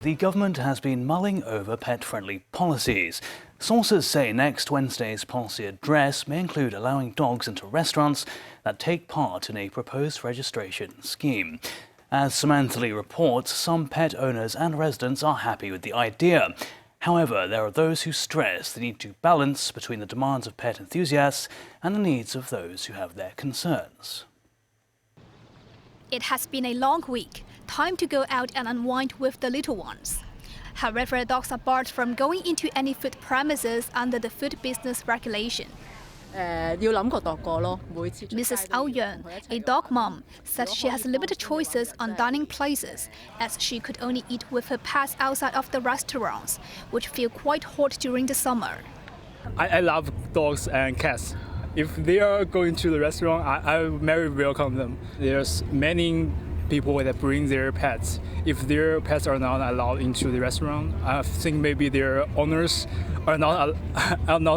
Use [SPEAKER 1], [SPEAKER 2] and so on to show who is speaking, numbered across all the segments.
[SPEAKER 1] The government has been mulling over pet-friendly policies. Sources say next Wednesday's policy address may include allowing dogs into restaurants that take part in a proposed registration scheme. As Samantha Lee reports, some pet owners and residents are happy with the idea. However, there are those who stress the need to balance between the demands of pet enthusiasts and the needs of those who have their concerns.
[SPEAKER 2] It has been a long week. Time to go out and unwind with the little ones. However, dogs are barred from going into any food premises under the food business regulation. Mrs. Ao Yuan, a dog mom, said she has limited choices on dining places, as she could only eat with her pets outside of the restaurants, which feel quite hot during the summer.
[SPEAKER 3] I love dogs and cats. If they are going to the restaurant, I very welcome them. There's many people that bring their pets. If their pets are not allowed into the restaurant, I think maybe their owners are not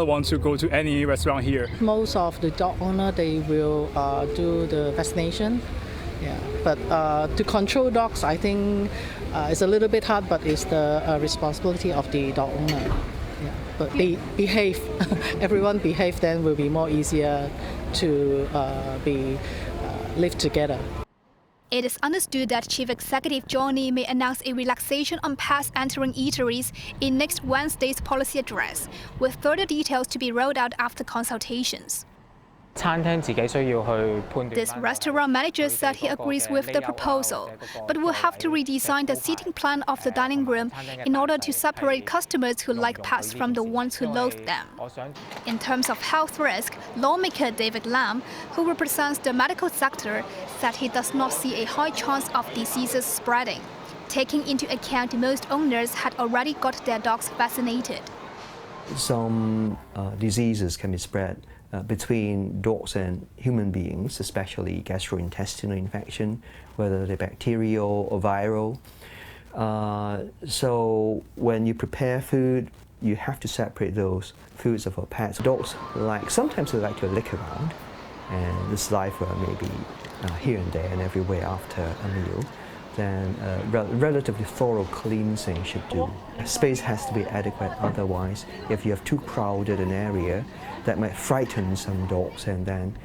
[SPEAKER 3] want to go to any restaurant here.
[SPEAKER 4] Most of the dog owner, they will do the vaccination. Yeah, but to control dogs, I think it's a little bit hard, but it's the responsibility of the dog owner. Yeah, but they behave. Everyone behave, then will be more easier to live together.
[SPEAKER 2] It is understood that Chief Executive Johnny may announce a relaxation on pets entering eateries in next Wednesday's policy address, with further details to be rolled out after consultations. This restaurant manager said he agrees with the proposal, but will have to redesign the seating plan of the dining room in order to separate customers who like pets from the ones who loathe them. In terms of health risk, lawmaker David Lam, who represents the medical sector, said he does not see a high chance of diseases spreading, taking into account most owners had already got their dogs vaccinated.
[SPEAKER 5] Some diseases can be spread between dogs and human beings, especially gastrointestinal infection, whether they're bacterial or viral. So when you prepare food, you have to separate those foods of our pets. Dogs sometimes they like to lick around, and this life maybe here and there and everywhere after a meal. Then relatively thorough cleansing should do. Space has to be adequate, otherwise if you have too crowded an area, that might frighten some dogs, and then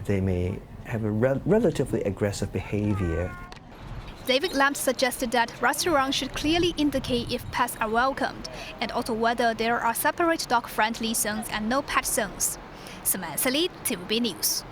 [SPEAKER 5] they may have a relatively aggressive behavior.
[SPEAKER 2] David Lam suggested that restaurants should clearly indicate if pets are welcomed, and also whether there are separate dog-friendly zones and no pet zones. Samantha Lee, TVB News.